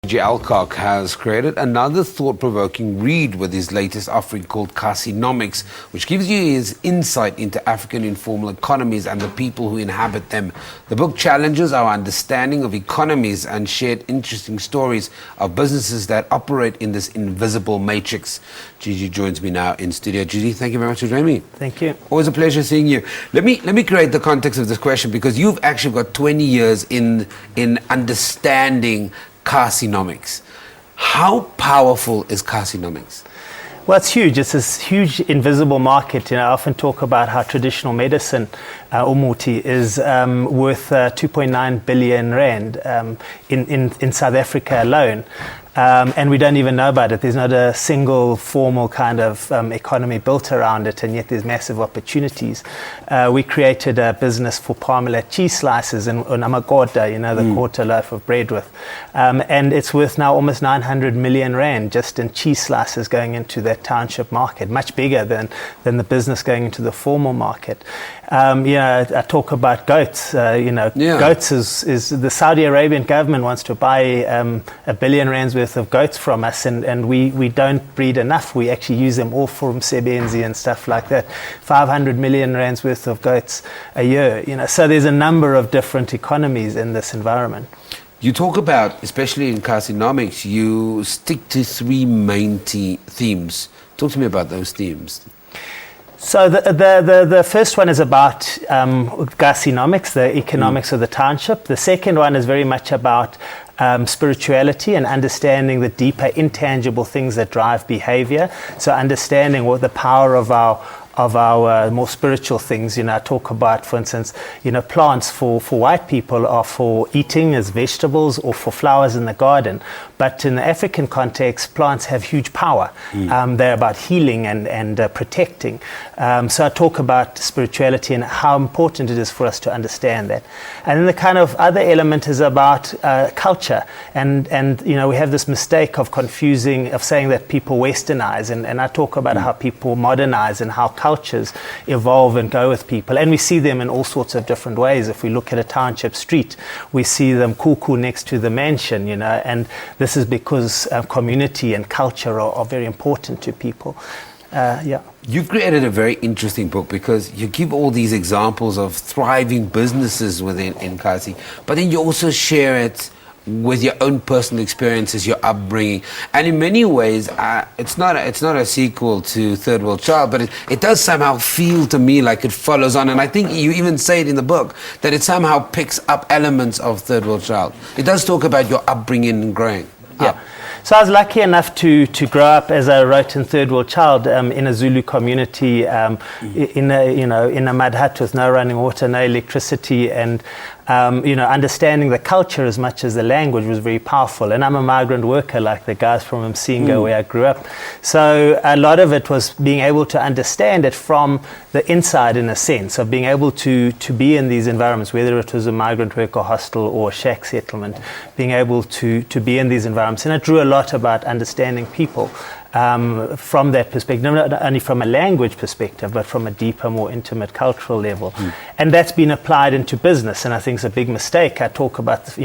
GG Alcock has created another thought-provoking read with his latest offering called Kasinomics, which gives you his insight into African informal economies and the people who inhabit them. The book challenges our understanding of economies and shared interesting stories of businesses that operate in this invisible matrix. GG joins me now in studio. GG, thank you very much for joining me. Thank you. Always a pleasure seeing you. Let me create the context of this question, because you've actually got 20 years in understanding Kasinomics. How powerful is Kasinomics? Well, it's huge. It's this huge invisible market. I often talk about how traditional medicine, umuti, is worth 2.9 billion rand in South Africa alone. And we don't even know about it. There's not a single formal kind of economy built around it, and yet there's massive opportunities. We created a business for parmalat cheese slices and amagoda, the quarter loaf of bread with. And it's worth now almost 900 million rand just in cheese slices going into that township market, much bigger than the business going into the formal market. I talk about goats. Goats is the Saudi Arabian government wants to buy a billion rands worth of goats from us, and we don't breed enough. We actually use them all from SABC and stuff like that. 500 million rands worth of goats a year. So there's a number of different economies in this environment. You talk about, especially in Kasinomics, you stick to three main themes. Talk to me about those themes. So the first one is about Kasinomics, the economics of the township. The second one is very much about spirituality and understanding the deeper intangible things that drive behavior. So understanding what the power of our more spiritual things. I talk about, for instance, plants for white people are for eating as vegetables or for flowers in the garden. But in the African context, plants have huge power. They're about healing and protecting. So I talk about spirituality and how important it is for us to understand that. And then the kind of other element is about culture. And we have this mistake of saying that people westernize. And I talk about how people modernize and how cultures evolve and go with people. And we see them in all sorts of different ways. If we look at a township street, we see them cuckoo next to the mansion, and this is because community and culture are very important to people. You've created a very interesting book because you give all these examples of thriving businesses within Kasi, but then you also share it with your own personal experiences, your upbringing, and in many ways, it's not a sequel to Third World Child, but it does somehow feel to me like it follows on, and I think you even say it in the book that it somehow picks up elements of Third World Child. It does talk about your upbringing and growing. So I was lucky enough to grow up, as I wrote in Third World Child, in a Zulu community, in a mud hut with no running water, no electricity, and understanding the culture as much as the language was very powerful. And I'm a migrant worker, like the guys from Msinga, where I grew up. So a lot of it was being able to understand it from the inside, in a sense, of being able to be in these environments, whether it was a migrant worker hostel or a shack settlement, being able to be in these environments. And it drew a lot about understanding people from that perspective, not only from a language perspective, but from a deeper, more intimate cultural level. And that's been applied into business, and I think it's a big mistake. I talk about,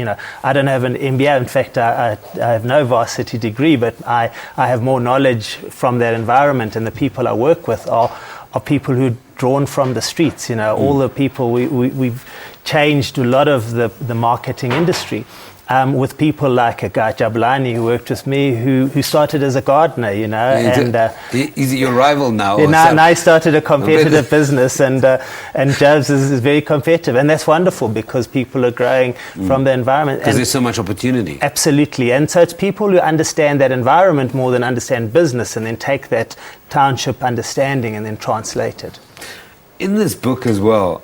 I don't have an MBA. In fact, I have no varsity degree, but I have more knowledge from that environment, and the people I work with are people who are drawn from the streets. All the people, we've changed a lot of the marketing industry. With people like a guy, Jabulani, who worked with me, who started as a gardener, Is he your rival now? Now he started a competitive business, and Jabs is very competitive, and that's wonderful because people are growing from the environment. Because there's so much opportunity. Absolutely, and so it's people who understand that environment more than understand business, and then take that township understanding and then translate it. In this book as well,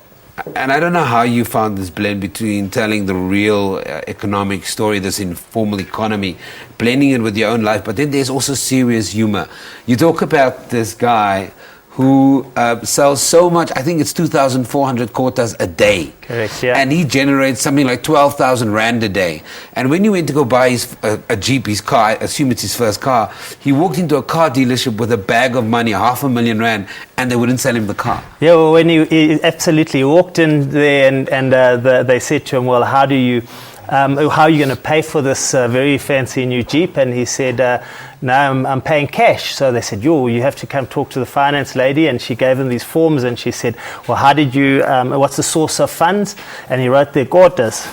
and I don't know how you found this blend between telling the real economic story, this informal economy, blending it with your own life, but then there's also serious humor. You talk about this guy who sells so much, I think it's 2,400 quotas a day. Correct, yeah. And he generates something like 12,000 rand a day. And when he went to go buy a Jeep, his car, I assume it's his first car, he walked into a car dealership with a bag of money, 500,000 rand, and they wouldn't sell him the car. Yeah, well, when he absolutely walked in there and they said to him, well, how do you how are you going to pay for this very fancy new Jeep? And he said, no, I'm paying cash. So they said, you have to come talk to the finance lady. And she gave him these forms and she said, well, how did you, what's the source of funds? And he wrote there, quarters.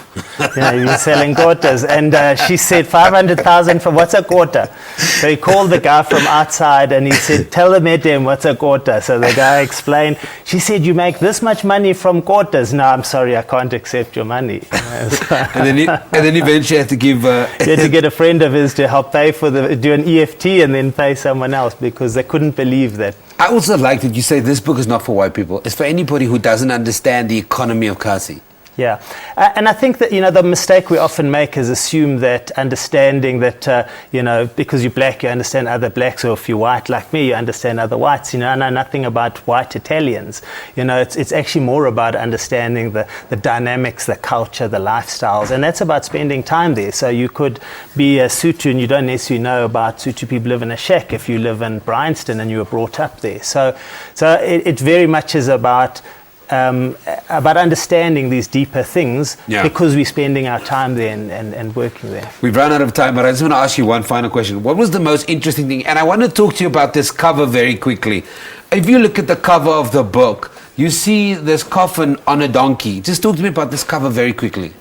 He was selling quarters. And she said, 500,000 for what's a quarter? So he called the guy from outside and he said, tell the madam what's a quarter. So the guy explained. She said, you make this much money from quarters. No, I'm sorry, I can't accept your money. and then eventually had to give... he had to get a friend of his to help pay for do an EFT and then pay someone else because they couldn't believe that. I also like that you say this book is not for white people. It's for anybody who doesn't understand the economy of Kasi. Yeah, and I think that, the mistake we often make is assume that understanding that, because you're black, you understand other blacks, or if you're white like me, you understand other whites. I know nothing about white Italians. It's actually more about understanding the dynamics, the culture, the lifestyles, and that's about spending time there. So you could be a Sotho and you don't necessarily know about Sotho people live in a shack if you live in Bryanston and you were brought up there. So it very much is about understanding these deeper things because we're spending our time there and working there. We've run out of time, but I just want to ask you one final question. What was the most interesting thing? And I want to talk to you about this cover very quickly. If you look at the cover of the book, you see this coffin on a donkey. Just talk to me about this cover very quickly.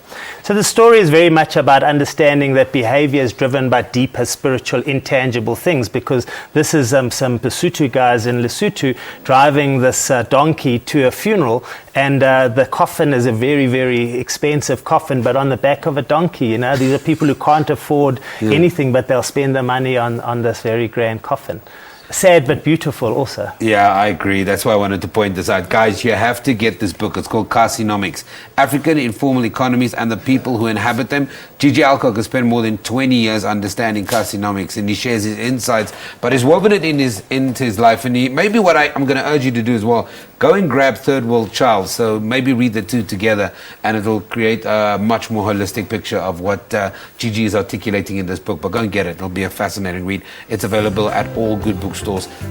So the story is very much about understanding that behavior is driven by deeper spiritual, intangible things, because this is some Basotho guys in Lesotho driving this donkey to a funeral, and the coffin is a very, very expensive coffin, but on the back of a donkey. These are people who can't afford anything, but they'll spend the money on this very grand coffin. Sad but beautiful also. Yeah, I agree. That's why I wanted to point this out. Guys, you have to get this book. It's called Kasinomics, African Informal Economies and the People Who Inhabit Them. GG Alcock has spent more than 20 years understanding Kasinomics, and he shares his insights, but he's woven it into his life. And maybe what I'm going to urge you to do as well, go and grab Third World Child. So maybe read the two together, and it'll create a much more holistic picture of what GG is articulating in this book. But go and get it. It'll be a fascinating read. It's available at all good bookstores.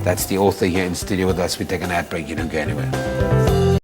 That's the author here in studio with us. We take an ad break. You don't go anywhere.